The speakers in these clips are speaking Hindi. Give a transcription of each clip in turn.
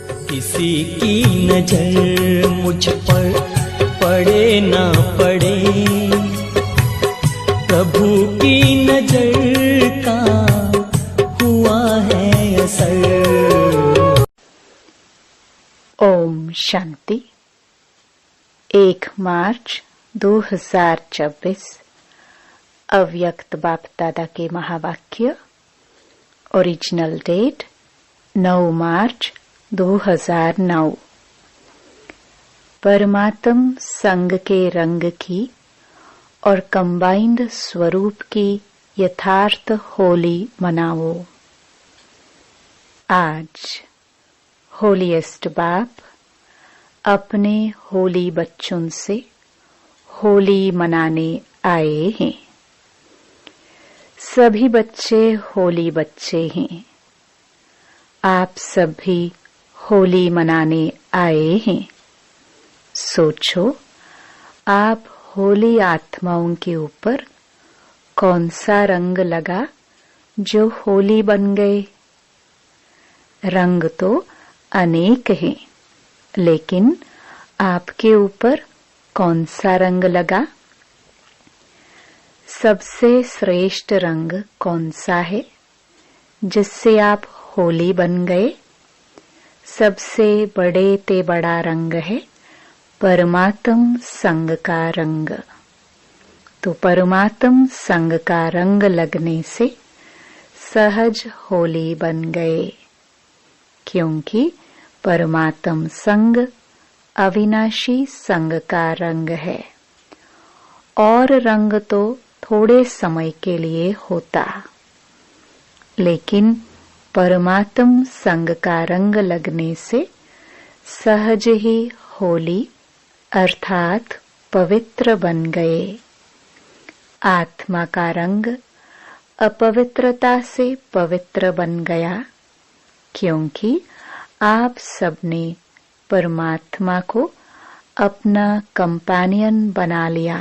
किसी की नजर मुझ पर पड़े ना पड़े, प्रभु की नजर का हुआ है असर। ओम शांति। 1 मार्च 2024 अव्यक्त बाप दादा के महावाक्य। ओरिजिनल डेट 9 मार्च 2009। परमात्म संग के रंग की और कंबाइंड स्वरूप की यथार्थ होली मनाओ। आज होलीएस्ट बाप अपने होली बच्चों से होली मनाने आए हैं। सभी बच्चे होली बच्चे हैं। आप सब भी होली मनाने आए हैं। सोचो, आप होली आत्माओं के ऊपर कौन सा रंग लगा जो होली बन गए। रंग तो अनेक हैं, लेकिन आपके ऊपर कौन सा रंग लगा। सबसे श्रेष्ठ रंग कौन सा है जिससे आप होली बन गए। सबसे बड़े ते बड़ा रंग है परमात्म संग का रंग। तो परमात्म संग का रंग लगने से सहज होली बन गए, क्योंकि परमात्म संग अविनाशी संग का रंग है। और रंग तो थोड़े समय के लिए होता, लेकिन परमात्म संग का रंग लगने से सहज ही होली अर्थात पवित्र बन गए। आत्मा का रंग अपवित्रता से पवित्र बन गया, क्योंकि आप सबने परमात्मा को अपना कंपेनियन बना लिया,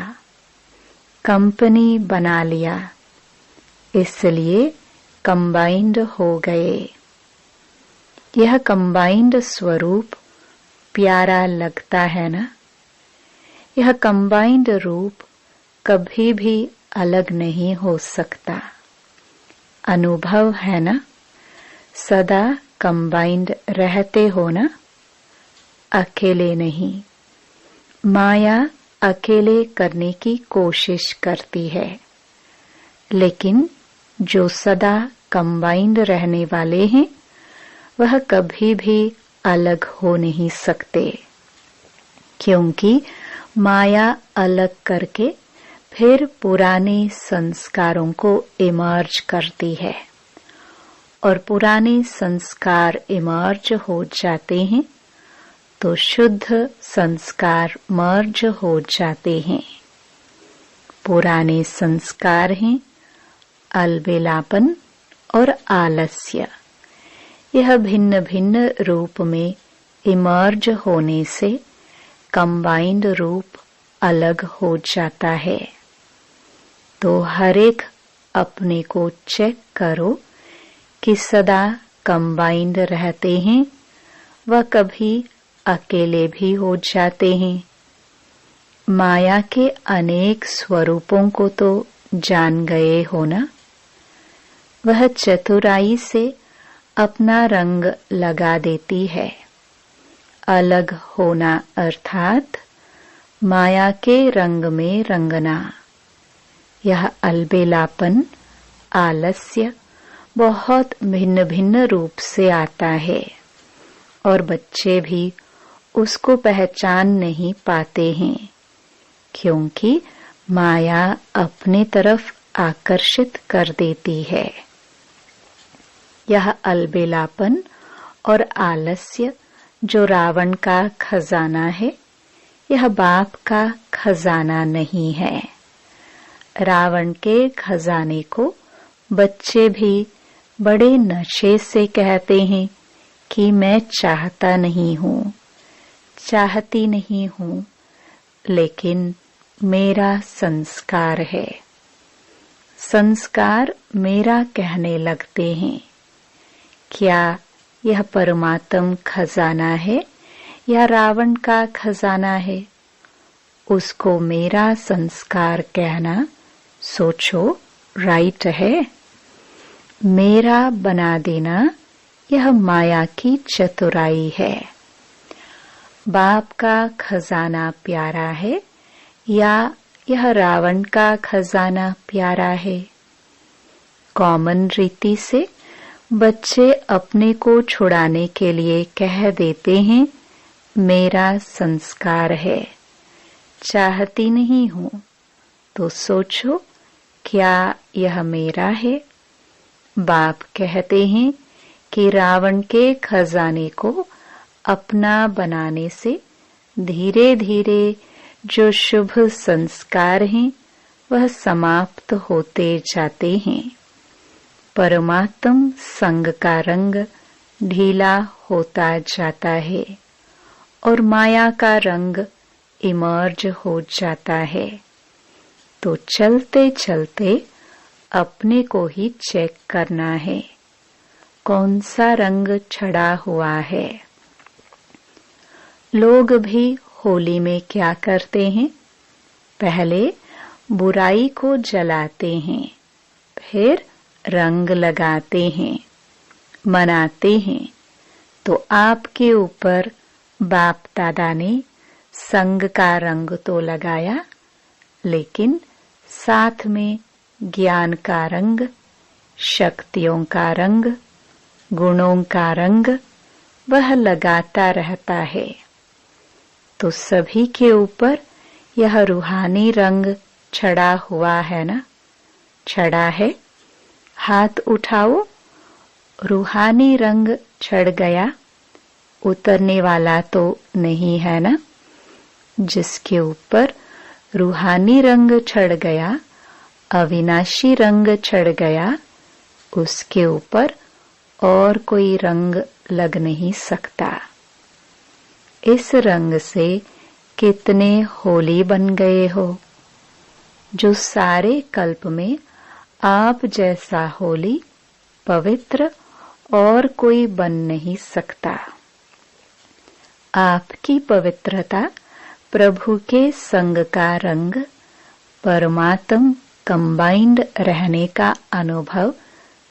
कंपनी बना लिया, इसलिए कंबाइंड हो गए। यह कंबाइंड स्वरूप प्यारा लगता है ना। यह कंबाइंड रूप कभी भी अलग नहीं हो सकता। अनुभव है ना, सदा कंबाइंड रहते हो ना, अकेले नहीं। माया अकेले करने की कोशिश करती है, लेकिन जो सदा कंबाइंड रहने वाले हैं वह कभी भी अलग हो नहीं सकते, क्योंकि माया अलग करके फिर पुराने संस्कारों को इमर्ज करती है, और पुराने संस्कार इमर्ज हो जाते हैं तो शुद्ध संस्कार मर्ज हो जाते हैं। पुराने संस्कार हैं अलबेलापन और आलस्य। यह भिन्न भिन्न रूप में इमर्ज होने से कंबाइंड रूप अलग हो जाता है। तो हर एक अपने को चेक करो कि सदा कंबाइंड रहते हैं व कभी अकेले भी हो जाते हैं। माया के अनेक स्वरूपों को तो जान गए हो ना। वह चतुराई से अपना रंग लगा देती है। अलग होना अर्थात माया के रंग में रंगना। यह अलबेलापन, आलस्य बहुत भिन्न भिन्न रूप से आता है, और बच्चे भी उसको पहचान नहीं पाते हैं, क्योंकि माया अपने तरफ आकर्षित कर देती है। यह अलबेलापन और आलस्य जो रावण का खजाना है, यह बाप का खजाना नहीं है। रावण के खजाने को बच्चे भी बड़े नशे से कहते हैं कि मैं चाहता नहीं हूँ, चाहती नहीं हूँ, लेकिन मेरा संस्कार है। संस्कार मेरा कहने लगते हैं। क्या यह परमात्म खजाना है या रावण का खजाना है? उसको मेरा संस्कार कहना सोचो राइट है। मेरा बना देना यह माया की चतुराई है। बाप का खजाना प्यारा है या यह रावण का खजाना प्यारा है? कॉमन रीति से बच्चे अपने को छुड़ाने के लिए कह देते हैं मेरा संस्कार है, चाहती नहीं हूं। तो सोचो क्या यह मेरा है? बाप कहते हैं कि रावण के खजाने को अपना बनाने से धीरे धीरे जो शुभ संस्कार हैं वह समाप्त होते जाते हैं। परमात्म संग का रंग ढीला होता जाता है और माया का रंग इमर्ज हो जाता है। तो चलते चलते अपने को ही चेक करना है कौन सा रंग चढ़ा हुआ है। लोग भी होली में क्या करते हैं? पहले बुराई को जलाते हैं, फिर रंग लगाते हैं, मनाते हैं। तो आपके ऊपर बाप दादा ने संग का रंग तो लगाया, लेकिन साथ में ज्ञान का रंग, शक्तियों का रंग, गुणों का रंग वह लगाता रहता है। तो सभी के ऊपर यह रूहानी रंग चढ़ा हुआ है ना? चढ़ा है? हाथ उठाओ। रूहानी रंग चढ़ गया, उतरने वाला तो नहीं है ना? जिसके ऊपर रूहानी रंग चढ़ गया, अविनाशी रंग चढ़ गया, उसके ऊपर और कोई रंग लग नहीं सकता। इस रंग से कितने होली बन गए हो, जो सारे कल्प में आप जैसा होली पवित्र और कोई बन नहीं सकता। आपकी पवित्रता प्रभु के संग का रंग, परमात्म कंबाइंड रहने का अनुभव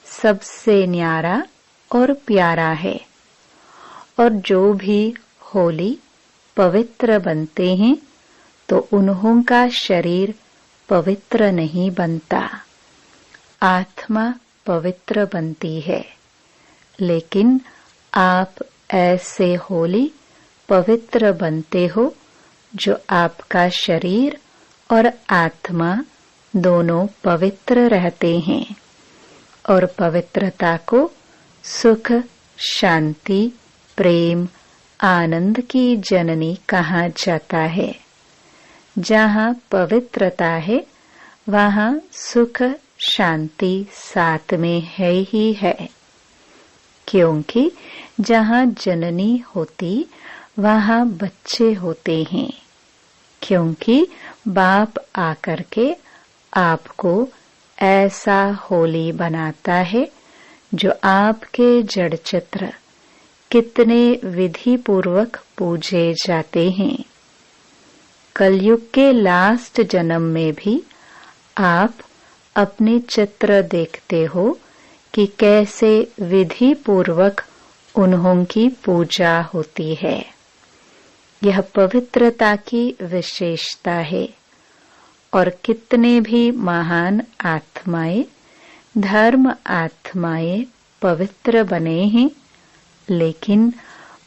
सबसे न्यारा और प्यारा है। और जो भी होली पवित्र बनते हैं तो उन्हों का शरीर पवित्र नहीं बनता, आत्मा पवित्र बनती है। लेकिन आप ऐसे होली पवित्र बनते हो जो आपका शरीर और आत्मा दोनों पवित्र रहते हैं। और पवित्रता को सुख, शांति, प्रेम, आनंद की जननी कहा जाता है। जहाँ पवित्रता है वहाँ सुख, शांति साथ में है ही है। क्योंकि जहाँ जननी होती वहाँ बच्चे होते हैं। क्योंकि बाप आकर के आपको ऐसा होली बनाता है जो आपके जड़ चित्र कितने विधि पूर्वक पूजे जाते हैं। कलयुग के लास्ट जन्म में भी आप अपने चित्र देखते हो कि कैसे विधि पूर्वक उन्हों की पूजा होती है। यह पवित्रता की विशेषता है। और कितने भी महान आत्माएं, धर्म आत्माएं पवित्र बने हैं, लेकिन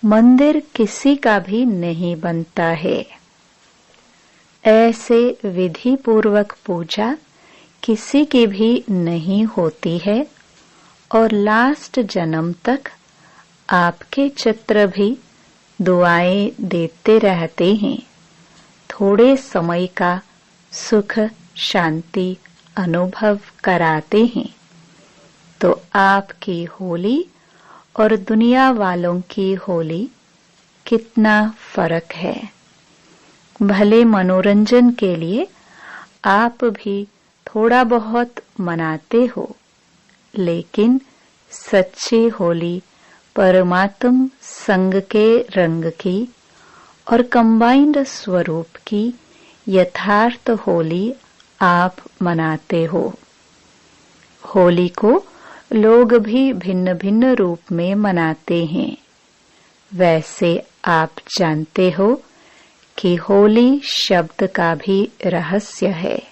मंदिर किसी का भी नहीं बनता है। ऐसे विधि पूर्वक पूजा किसी की भी नहीं होती है। और लास्ट जन्म तक आपके चित्र भी दुआएं देते रहते हैं, थोड़े समय का सुख शांति अनुभव कराते हैं। तो आपकी होली और दुनिया वालों की होली कितना फर्क है। भले मनोरंजन के लिए आप भी थोड़ा बहुत मनाते हो, लेकिन सच्ची होली परमात्म संग के रंग की और कंबाइंड स्वरूप की यथार्थ होली आप मनाते हो। होली को लोग भी भिन्न भिन्न रूप में मनाते हैं। वैसे आप जानते हो कि होली शब्द का भी रहस्य है,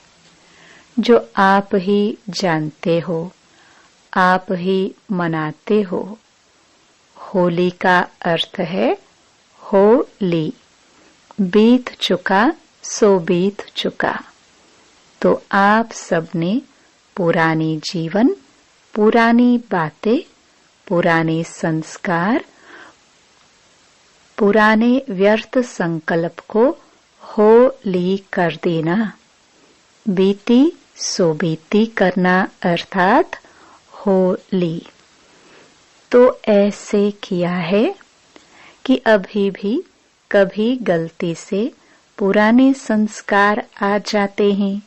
जो आप ही जानते हो, आप ही मनाते हो। होली का अर्थ है होली, बीत चुका सो बीत चुका। तो आप सबने पुरानी जीवन, पुरानी बातें, पुराने संस्कार, पुराने व्यर्थ संकल्प को होली कर देना। बीती सो बीती करना अर्थात होली। तो ऐसे किया है कि अभी भी कभी गलती से पुराने संस्कार आ जाते हैं।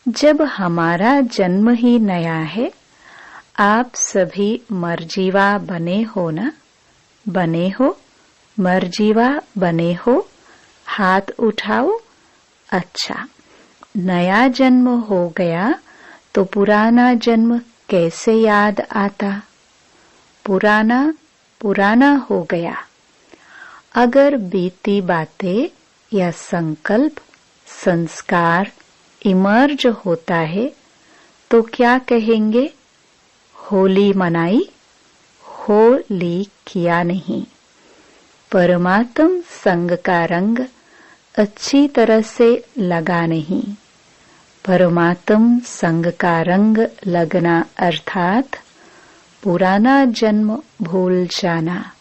जब हमारा जन्म ही नया है, आप सभी मरजीवा बने हो ना? बने हो? मरजीवा बने हो? हाथ उठाओ। अच्छा, नया जन्म हो गया तो पुराना जन्म कैसे याद आता? पुराना पुराना हो गया। अगर बीती बातें या संकल्प, संस्कार इमर्ज होता है तो क्या कहेंगे? होली मनाई, होली किया नहीं। परमात्म संग का रंग अच्छी तरह से लगा नहीं। परमात्म संग का रंग लगना अर्थात पुराना जन्म भूल जाना,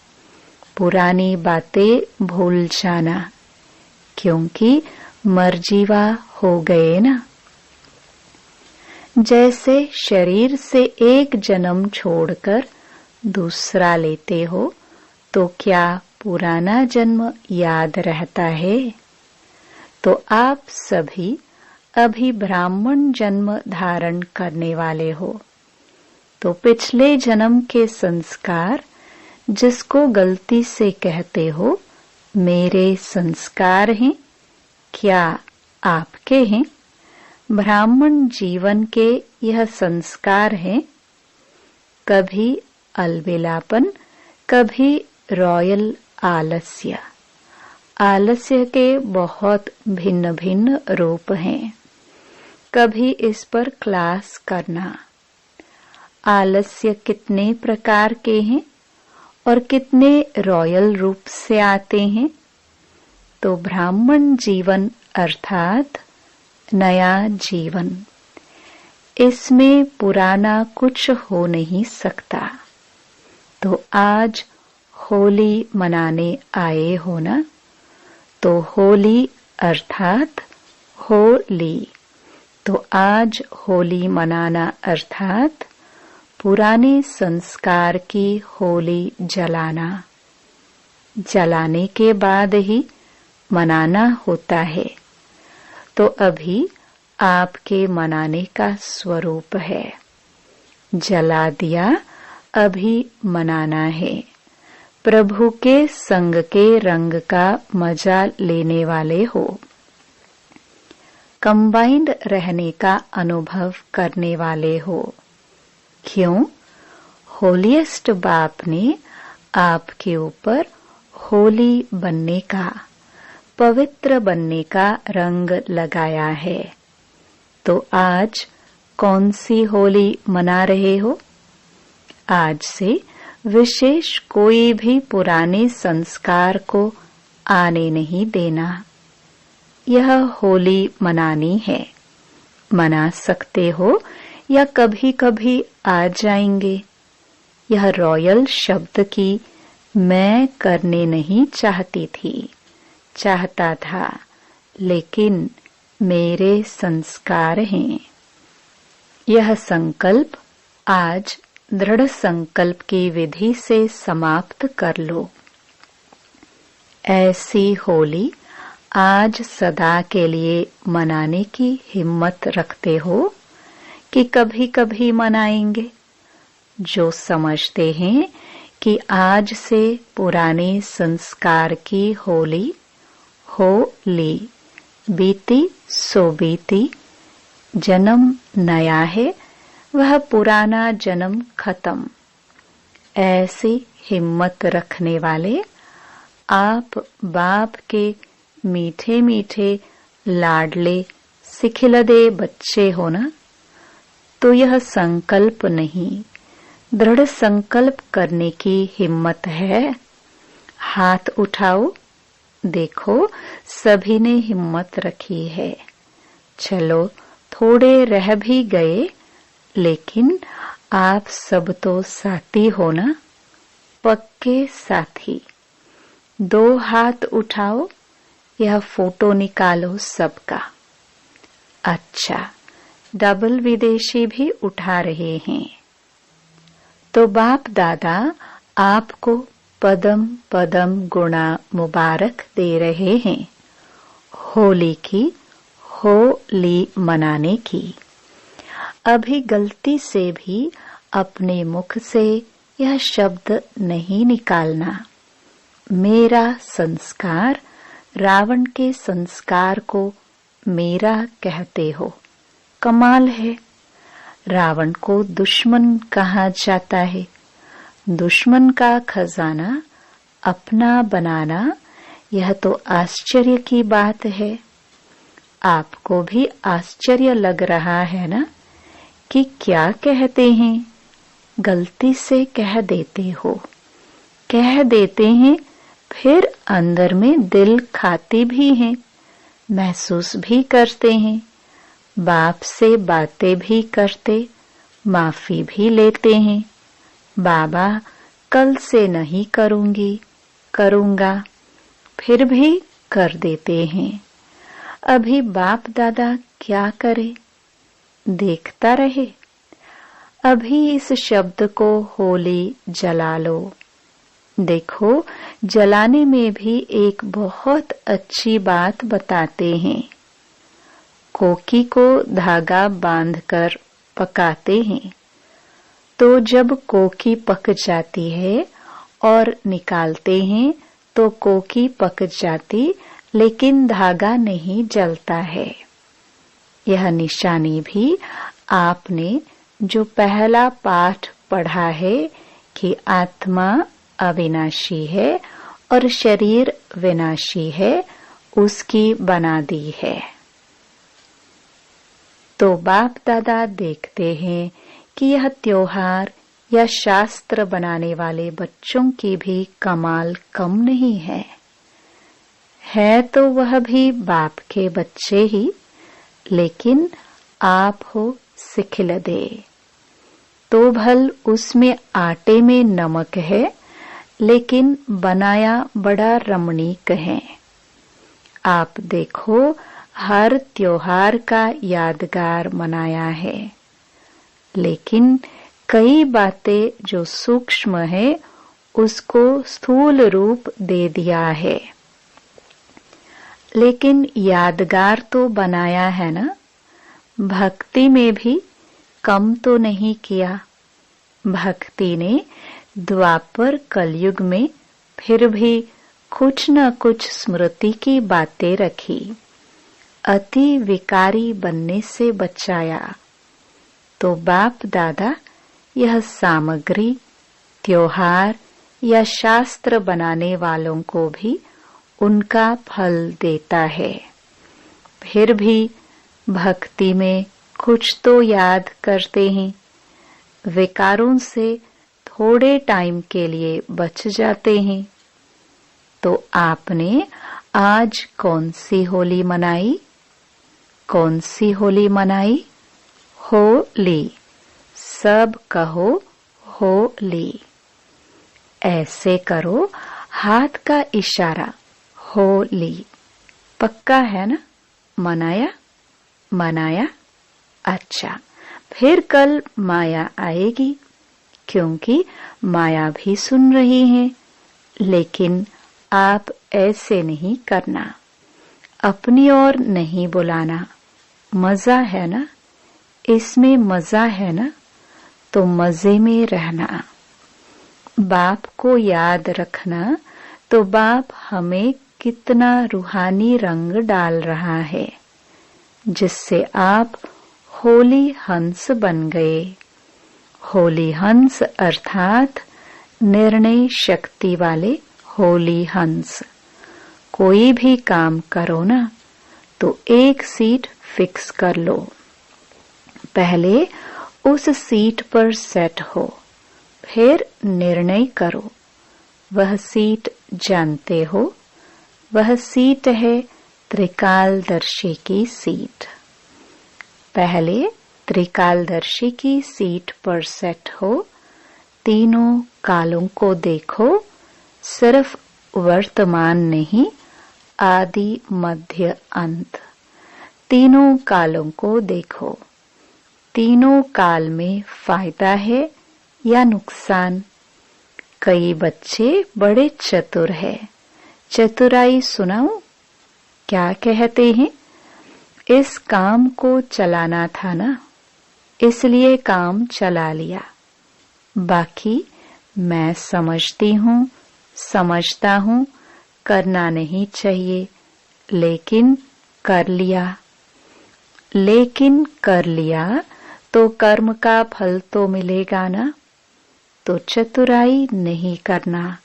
पुरानी बातें भूल जाना, क्योंकि मरजीवा हो गए ना। जैसे शरीर से एक जन्म छोड़कर दूसरा लेते हो तो क्या पुराना जन्म याद रहता है? तो आप सभी अभी ब्राह्मण जन्म धारण करने वाले हो। तो पिछले जन्म के संस्कार, जिसको गलती से कहते हो मेरे संस्कार हैं, क्या आपके हैं? ब्राह्मण जीवन के यह संस्कार हैं। कभी अलबेलापन, कभी रॉयल आलस्य। आलस्य के बहुत भिन्न भिन्न रूप हैं। कभी इस पर क्लास करना। आलस्य कितने प्रकार के हैं और कितने रॉयल रूप से आते हैं? तो ब्राह्मण जीवन अर्थात नया जीवन, इसमें पुराना कुछ हो नहीं सकता। तो आज होली मनाने आए हो ना? तो होली अर्थात होली। तो आज होली मनाना अर्थात पुराने संस्कार की होली जलाना। जलाने के बाद ही मनाना होता है। तो अभी आपके मनाने का स्वरूप है। जला दिया, अभी मनाना है। प्रभु के संग के रंग का मजा लेने वाले हो। कंबाइंड रहने का अनुभव करने वाले हो। क्यों? होलीएस्ट बाप ने आपके ऊपर होली बनने का, पवित्र बनने का रंग लगाया है। तो आज कौन सी होली मना रहे हो? आज से विशेष कोई भी पुराने संस्कार को आने नहीं देना। यह होली मनानी है। मना सकते हो या कभी कभी आ जाएंगे। यह रॉयल शब्द की मैं करने नहीं चाहती थी, चाहता था, लेकिन मेरे संस्कार हैं। यह संकल्प आज दृढ़ संकल्प की विधि से समाप्त कर लो। ऐसी होली आज सदा के लिए मनाने की हिम्मत रखते हो कि कभी कभी मनाएंगे? जो समझते हैं कि आज से पुराने संस्कार की होली हो ली, बीती सो बीती, जन्म नया है वह पुराना जन्म खत्म। ऐसी हिम्मत रखने वाले आप बाप के मीठे मीठे लाडले सिखिलदे बच्चे हो ना, तो यह संकल्प नहीं, दृढ़ संकल्प करने की हिम्मत है। हाथ उठाओ, देखो सभी ने हिम्मत रखी है। चलो थोड़े रह भी गए, लेकिन आप सब तो साथी हो ना, पक्के साथी। 2 हाथ उठाओ, यह फोटो निकालो सबका। अच्छा, डबल विदेशी भी उठा रहे हैं। तो बाप दादा आपको पदम पदम गुणा मुबारक दे रहे हैं होली की, होली मनाने की। अभी गलती से भी अपने मुख से यह शब्द नहीं निकालना, मेरा संस्कार। रावण के संस्कार को मेरा कहते हो, कमाल है। रावण को दुश्मन कहा जाता है। दुश्मन का खजाना अपना बनाना, यह तो आश्चर्य की बात है। आपको भी आश्चर्य लग रहा है ना कि क्या कहते हैं। गलती से कह देते हो, कह देते हैं, फिर अंदर में दिल खाती भी हैं, महसूस भी करते हैं, बाप से बातें भी करते, माफी भी लेते हैं। बाबा कल से नहीं करूंगी, करूंगा, फिर भी कर देते हैं। अभी बाप दादा क्या करे, देखता रहे। अभी इस शब्द को होली जला लो। देखो, जलाने में भी एक बहुत अच्छी बात बताते हैं। कोकी को धागा बांधकर पकाते हैं, तो जब कोकी पक जाती है और निकालते हैं तो कोकी पक जाती, लेकिन धागा नहीं जलता है। यह निशानी भी आपने जो पहला पाठ पढ़ा है कि आत्मा अविनाशी है और शरीर विनाशी है, उसकी बना दी है। तो बाप दादा देखते हैं कि यह त्योहार या शास्त्र बनाने वाले बच्चों की भी कमाल कम नहीं है। है तो वह भी बाप के बच्चे ही, लेकिन आप हो सिखिलदे। तो भल उसमें आटे में नमक है, लेकिन बनाया बड़ा रमणीक है। आप देखो, हर त्योहार का यादगार मनाया है, लेकिन कई बातें जो सूक्ष्म है उसको स्थूल रूप दे दिया है। लेकिन यादगार तो बनाया है ना। भक्ति में भी कम तो नहीं किया। भक्ति ने द्वापर कलयुग में फिर भी कुछ न कुछ स्मृति की बातें रखी, अति विकारी बनने से बचाया। तो बाप दादा यह सामग्री त्योहार या शास्त्र बनाने वालों को भी उनका फल देता है। फिर भी भक्ति में कुछ तो याद करते हैं, विकारों से थोड़े टाइम के लिए बच जाते हैं। तो आपने आज कौन सी होली मनाई? कौन सी होली मनाई? होली। सब कहो होली। ऐसे करो, हाथ का इशारा, होली। पक्का है ना? मनाया? मनाया? अच्छा, फिर कल माया आएगी, क्योंकि माया भी सुन रही है। लेकिन आप ऐसे नहीं करना, अपनी ओर नहीं बुलाना। मजा है ना? इसमें मजा है ना? तो मजे में रहना। बाप को याद रखना तो बाप हमें कितना रूहानी रंग डाल रहा है, जिससे आप होली हंस बन गए। होली हंस अर्थात निर्णय शक्ति वाले होली हंस। कोई भी काम करो ना तो एक सीट फिक्स कर लो। पहले उस सीट पर सेट हो, फिर निर्णय करो। वह सीट जानते हो, वह सीट है त्रिकालदर्शी की सीट। पहले त्रिकालदर्शी की सीट पर सेट हो, तीनों कालों को देखो, सिर्फ वर्तमान नहीं, आदि मध्य अंत। तीनों कालों को देखो। तीनों काल में फायदा है या नुकसान। कई बच्चे बड़े चतुर हैं। चतुराई सुनाऊं? क्या कहते हैं? इस काम को चलाना था ना, इसलिए काम चला लिया। बाकी मैं समझती हूँ, समझता हूँ, करना नहीं चाहिए, लेकिन कर लिया। लेकिन कर लिया तो कर्म का फल तो मिलेगा ना। तो चतुराई नहीं करना।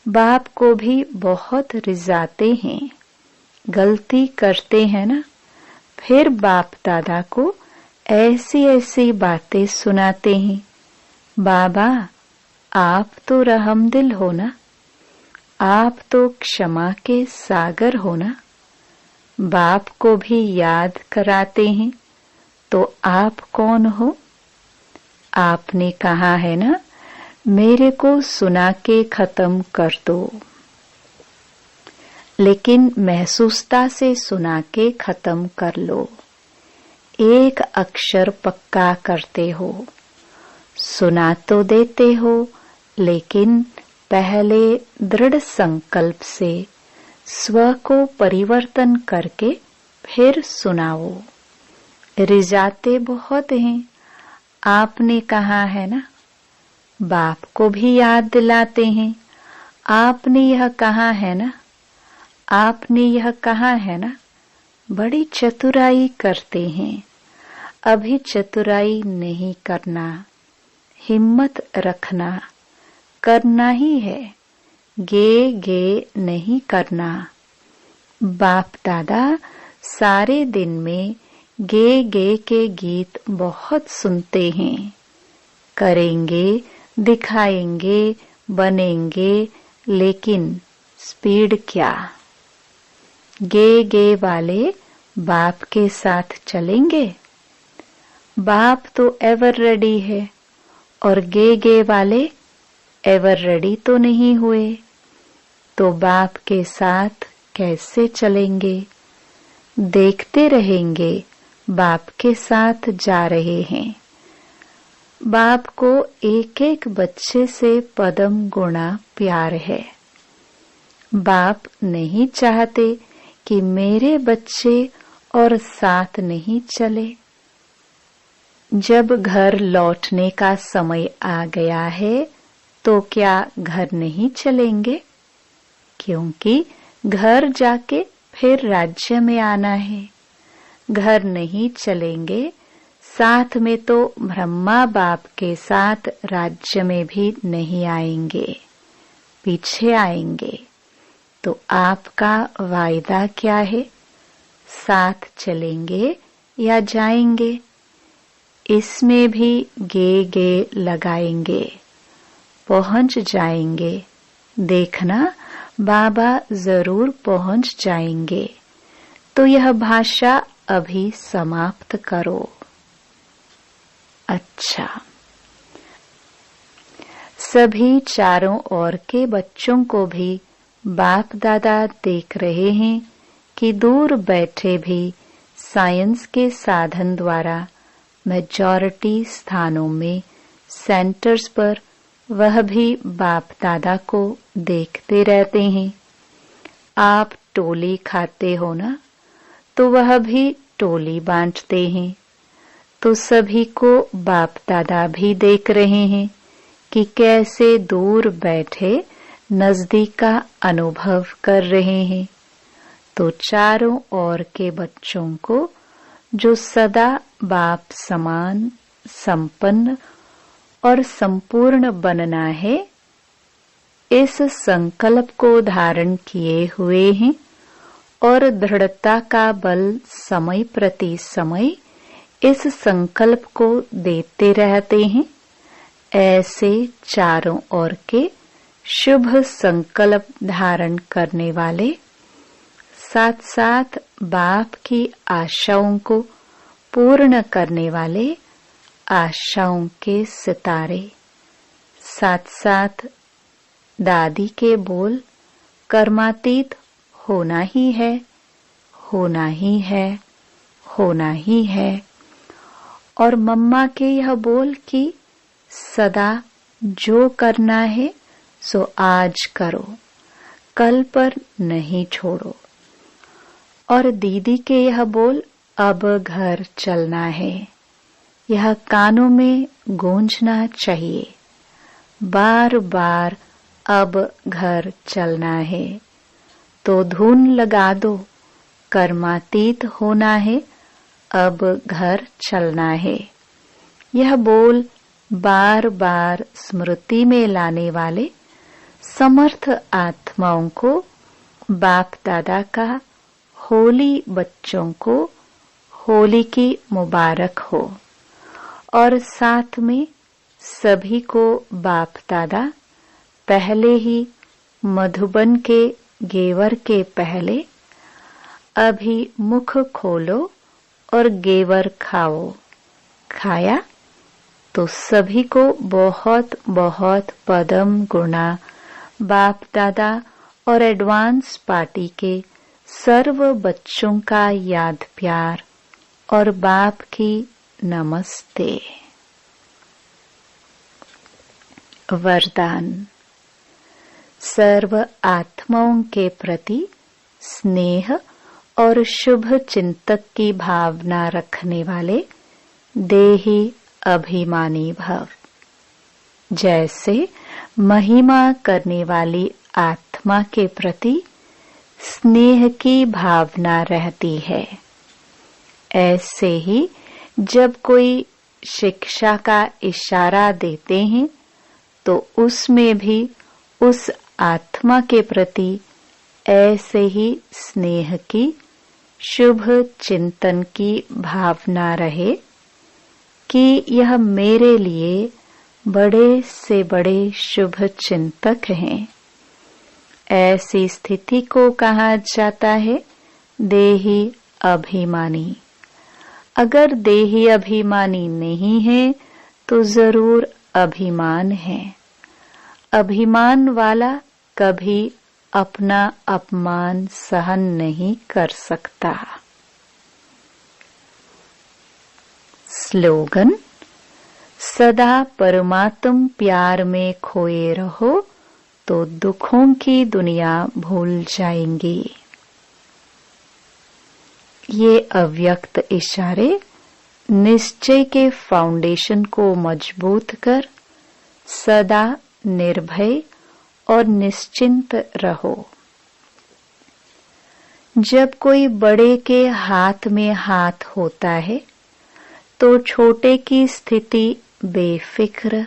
बाप को भी बहुत रिझाते हैं, गलती करते हैं ना, फिर बाप दादा को ऐसी ऐसी बातें सुनाते हैं। बाबा, आप तो रहमदिल हो ना, आप तो क्षमा के सागर हो ना। बाप को भी याद कराते हैं, तो आप कौन हो? आपने कहा है ना, मेरे को सुना के खत्म कर दो, लेकिन महसूसता से सुना के खत्म कर लो। एक अक्षर पक्का करते हो, सुना तो देते हो, लेकिन पहले दृढ़ संकल्प से स्व को परिवर्तन करके फिर सुनाओ। रिझाते बहुत हैं, आपने कहा है ना। बाप को भी याद दिलाते हैं, आपने यह कहा है ना, आपने यह कहा है ना। बड़ी चतुराई करते हैं। अभी चतुराई नहीं करना, हिम्मत रखना, करना ही है। गे गे नहीं करना। बाप दादा सारे दिन में गे गे के गीत बहुत सुनते हैं। करेंगे, दिखाएंगे, बनेंगे, लेकिन स्पीड क्या? गे गे वाले बाप के साथ चलेंगे? बाप तो एवर रेडी है, और गे गे वाले एवर रेडी तो नहीं हुए, तो बाप के साथ कैसे चलेंगे? देखते रहेंगे बाप के साथ जा रहे हैं। बाप को एक एक बच्चे से पदम गुणा प्यार है। बाप नहीं चाहते कि मेरे बच्चे और साथ नहीं चले। जब घर लौटने का समय आ गया है तो क्या घर नहीं चलेंगे? क्योंकि घर जाके फिर राज्य में आना है। घर नहीं चलेंगे, साथ में तो ब्रह्मा बाप के साथ राज्य में भी नहीं आएंगे, पीछे आएंगे। तो आपका वायदा क्या है? साथ चलेंगे या जाएंगे? इसमें भी गे गे लगाएंगे, पहुंच जाएंगे। देखना, बाबा जरूर पहुंच जाएंगे। तो यह भाषा अभी समाप्त करो। अच्छा, सभी चारों ओर के बच्चों को भी बाप दादा देख रहे हैं कि दूर बैठे भी साइंस के साधन द्वारा मेजॉरिटी स्थानों में सेंटर्स पर वह भी बाप दादा को देखते रहते हैं। आप टोली खाते हो ना, तो वह भी टोली बांटते हैं। तो सभी को बाप दादा भी देख रहे हैं कि कैसे दूर बैठे नजदीक का अनुभव कर रहे हैं, तो चारों ओर के बच्चों को जो सदा बाप समान, संपन्न और संपूर्ण बनना है, इस संकल्प को धारण किए हुए हैं और दृढ़ता का बल समय प्रति समय इस संकल्प को देते रहते हैं। ऐसे चारों ओर के शुभ संकल्प धारण करने वाले, साथ साथ बाप की आशाओं को पूर्ण करने वाले आशाओं के सितारे, साथ साथ दादी के बोल कर्मातीत होना ही है, होना ही है, होना ही है, और मम्मा के यह बोल कि सदा जो करना है सो आज करो, कल पर नहीं छोड़ो, और दीदी के यह बोल अब घर चलना है, यह कानों में गूंजना चाहिए, बार बार अब घर चलना है, तो धुन लगा दो, कर्मातीत होना है, अब घर चलना है। यह बोल बार बार स्मृति में लाने वाले समर्थ आत्माओं को बाप दादा का होली बच्चों को होली की मुबारक हो, और साथ में सभी को बाप दादा पहले ही मधुबन के गेवर के पहले अभी मुख खोलो और गेवर खाओ, खाया तो सभी को बहुत बहुत पदम गुणा बाप दादा और एडवांस पार्टी के सर्व बच्चों का याद प्यार और बाप की नमस्ते। वरदान। सर्व आत्माओं के प्रति स्नेह और शुभ चिंतक की भावना रखने वाले देही अभिमानी भव। जैसे महिमा करने वाली आत्मा के प्रति स्नेह की भावना रहती है, ऐसे ही जब कोई शिक्षा का इशारा देते हैं तो उसमें भी उस आत्मा के प्रति ऐसे ही स्नेह की, शुभ चिंतन की भावना रहे कि यह मेरे लिए बड़े से बड़े शुभ चिंतक हैं। ऐसी स्थिति को कहा जाता है देही अभिमानी। अगर देही अभिमानी नहीं है तो जरूर अभिमान है। अभिमान वाला कभी अपना अपमान सहन नहीं कर सकता। स्लोगन। सदा परमात्म प्यार में खोए रहो तो दुखों की दुनिया भूल जाएंगी। ये अव्यक्त इशारे निश्चय के फाउंडेशन को मजबूत कर सदा निर्भय और निश्चिंत रहो। जब कोई बड़े के हाथ में हाथ होता है तो छोटे की स्थिति बेफिक्र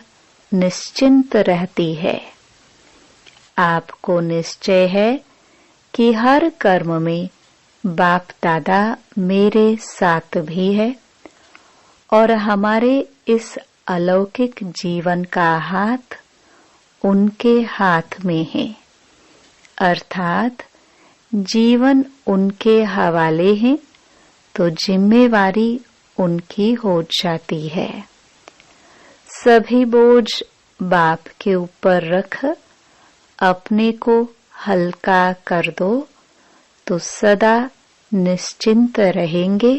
निश्चिंत रहती है। आपको निश्चय है कि हर कर्म में बाप दादा मेरे साथ भी है और हमारे इस अलौकिक जीवन का हाथ उनके हाथ में है, अर्थात जीवन उनके हवाले है तो जिम्मेवारी उनकी हो जाती है। सभी बोझ बाप के ऊपर रख अपने को हल्का कर दो तो सदा निश्चिंत रहेंगे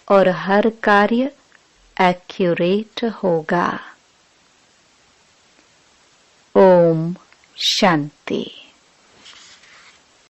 और हर कार्य एक्यूरेट होगा। ओम शांति।